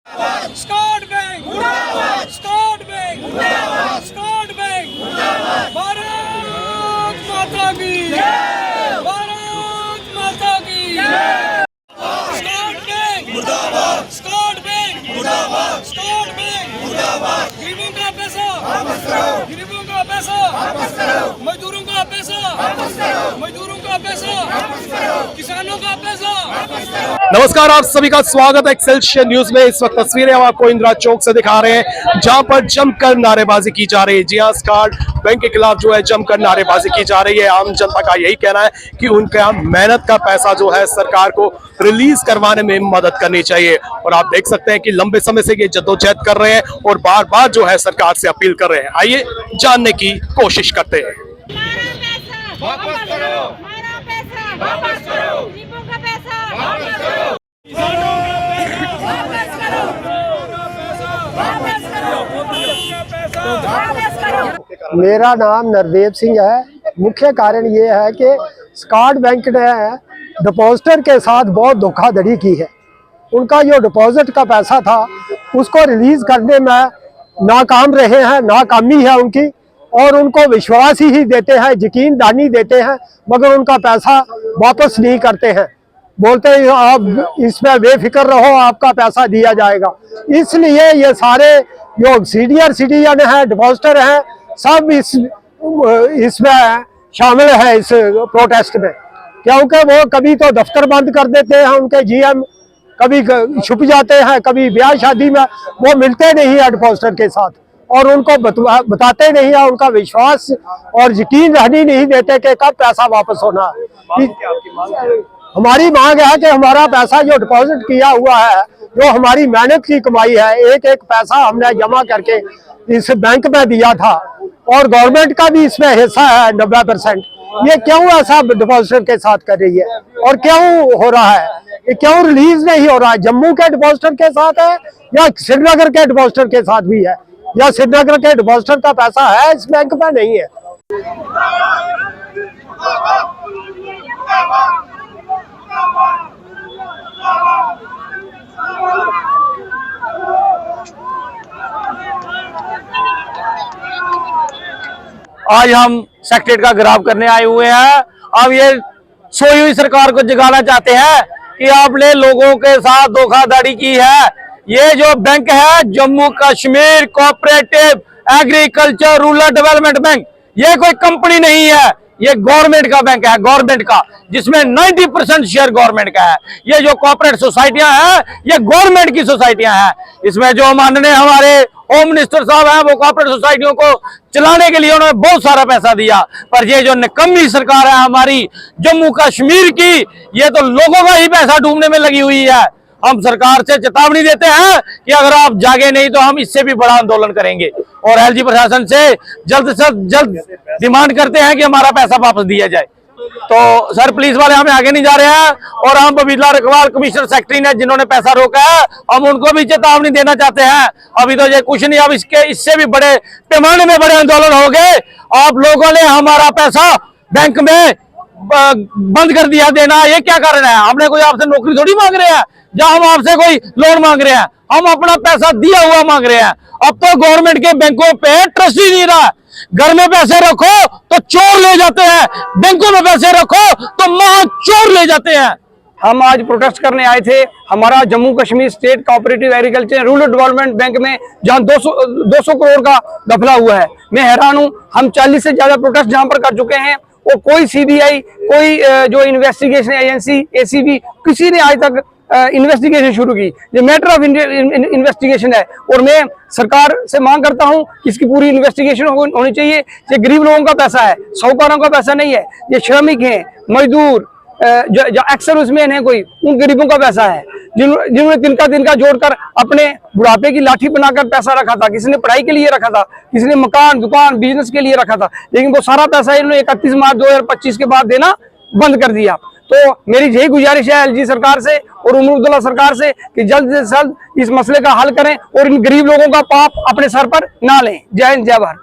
Scott bank मुर्दाबाद, Scott bank मुर्दाबाद, Scott bank मुर्दाबाद। भारत माता की जय, भारत माता की जय। स्कॉट बैंक मुर्दाबाद, स्कॉट बैंक मुर्दाबाद, स्कॉट बैंक मुर्दाबाद। गरीबों का पैसा वापस करो, गरीबों का पैसा वापस करो, मजदूरों का पैसा वापस करो, मजदूरों का पैसा वापस करो, किसानों का पैसा वापस करो। नमस्कार, आप सभी का स्वागत है एक्सेलशियर न्यूज में। इस वक्त तस्वीरें हम आपको इंदिरा चौक से दिखा रहे हैं, जहां पर जमकर नारेबाजी की जा रही है। जी हां, स्कॉट बैंक के खिलाफ जो है जमकर नारेबाजी की जा रही है। आम जनता का यही कहना है कि उनका मेहनत का पैसा जो है सरकार को रिलीज करवाने में मदद करनी चाहिए। और आप देख सकते हैं कि लंबे समय से ये जद्दोजहद कर रहे हैं और बार बार जो है सरकार से अपील कर रहे हैं। आइए जानने की कोशिश करते हैं। वापस करो, हमारा पैसा वापस करो, गरीबों का पैसा वापस करो, किसानों का पैसा वापस करो, वापस करो, वापस करो। मेरा नाम नरदेव सिंह है। मुख्य कारण ये है कि स्कॉट बैंक ने डिपॉजिटर के साथ बहुत धोखाधड़ी की है। उनका जो डिपॉजिट का पैसा था उसको रिलीज करने में नाकाम रहे हैं, नाकामी है उनकी। और उनको विश्वास ही देते हैं, यकीन दहानी देते हैं, मगर उनका पैसा वापस नहीं करते हैं। बोलते हैं आप इसमें बेफिक्र रहो, आपका पैसा दिया जाएगा। इसलिए ये सारे जो सीनियर सिटीजन हैं, डिपॉजिटर हैं, सब इसमें शामिल है इस प्रोटेस्ट में। क्योंकि वो कभी तो दफ्तर बंद कर देते हैं, उनके जीएम कभी छुप जाते हैं, कभी ब्याह शादी में वो मिलते नहीं है डिपॉजिटर के साथ और उनको बताते नहीं है। उनका विश्वास और यकीन रहनी नहीं देते कि कब पैसा वापस होना है। हमारी मांग है कि हमारा पैसा जो डिपॉजिट किया हुआ है, जो हमारी मेहनत की कमाई है, एक एक पैसा हमने जमा करके इस बैंक में दिया था और गवर्नमेंट का भी इसमें हिस्सा है 90%। ये क्यों ऐसा डिपॉजिटर के साथ कर रही है और क्यों हो रहा है? ये क्यों रिलीज नहीं हो रहा है? जम्मू के डिपॉजिटर के साथ है या श्रीनगर के डिपॉजिटर के साथ भी है, या श्रीनगर के डिपॉजिटर का पैसा है इस बैंक में? नहीं है। आज हम सेक्रेटरीट का घेराव करने आए हुए हैं। अब ये सोई हुई सरकार को जगाना चाहते हैं कि आपने लोगों के साथ धोखाधड़ी की है। ये जो बैंक है Jammu Kashmir cooperative agriculture rural development bank, ये कोई कंपनी नहीं है, ये गवर्नमेंट का बैंक है, गवर्नमेंट का, जिसमें 90% शेयर गवर्नमेंट का है। ये जो कॉर्पोरेट सोसाइटियां हैं ये गवर्नमेंट की सोसाइटियां हैं। इसमें जो माननीय हमारे होम मिनिस्टर साहब हैं वो कॉर्पोरेट सोसाइटियों को चलाने के लिए उन्होंने बहुत सारा पैसा दिया, पर ये जो निकम्मी सरकार है हमारी जम्मू कश्मीर की, ये तो लोगों का ही पैसा डूबने में लगी हुई है। हम सरकार से चेतावनी देते हैं कि अगर आप जागे नहीं तो हम इससे भी बड़ा आंदोलन करेंगे और एलजी प्रशासन से जल्द डिमांड करते हैं कि हमारा पैसा वापस दिया जाए। तो सर पुलिस वाले हमें आगे नहीं जा रहे हैं और हम बबीला रखवाल कमिश्नर सेक्रेटरी ने जिन्होंने पैसा रोका है, हम उनको भी चेतावनी देना चाहते हैं। अभी तो ये कुछ नहीं, अब इससे भी बड़े पैमाने में बड़े आंदोलन हो गए। आप लोगों ने हमारा पैसा बैंक में बंद कर दिया देना, ये क्या कारण है? हमने कोई आपसे नौकरी थोड़ी मांग रहे हैं जहां हम आपसे कोई लोन मांग रहे हैं, हम अपना पैसा दिया हुआ मांग रहे हैं। अब तो गवर्नमेंट के बैंकों पे ट्रस्ट ही नहीं रहा। घर में पैसे रखो तो चोर ले जाते हैं, बैंकों में पैसे रखो तो महा चोर ले जाते हैं। हम आज प्रोटेस्ट करने आए थे। हमारा Jammu Kashmir state cooperative agriculture rural development bank में जहां 200 करोड़ का घपला हुआ है, मैं हैरान हूं। हम 40 से ज्यादा प्रोटेस्ट जहां पर कर चुके हैं और कोई सीबीआई, कोई जो इन्वेस्टिगेशन एजेंसी एसीबी, किसी ने आज तक इन्वेस्टिगेशन शुरू की। ये मैटर ऑफ इन्वेस्टिगेशन है और मैं सरकार से मांग करता हूं कि इसकी पूरी इन्वेस्टिगेशन होनी चाहिए। ये गरीब लोगों का पैसा है, साहूकारों का पैसा नहीं है। ये श्रमिक हैं, मजदूर, जो एक्स सर्विसमैन है, कोई उन गरीबों का पैसा है जिन्होंने तिनका जोड़कर अपने बुढ़ापे की लाठी बनाकर पैसा रखा था। किसी ने पढ़ाई के लिए रखा था, किसी ने मकान दुकान बिजनेस के लिए रखा था, लेकिन वो सारा पैसा इन्होंने 31 मार्च 2025 के बाद देना बंद कर दिया। तो मेरी यही गुजारिश है एलजी सरकार से और उमर अब्दुल्ला सरकार से कि जल्द से जल्द इस मसले का हल करें और इन गरीब लोगों का पाप अपने सर पर ना लें। जय हिंद, जय भारत।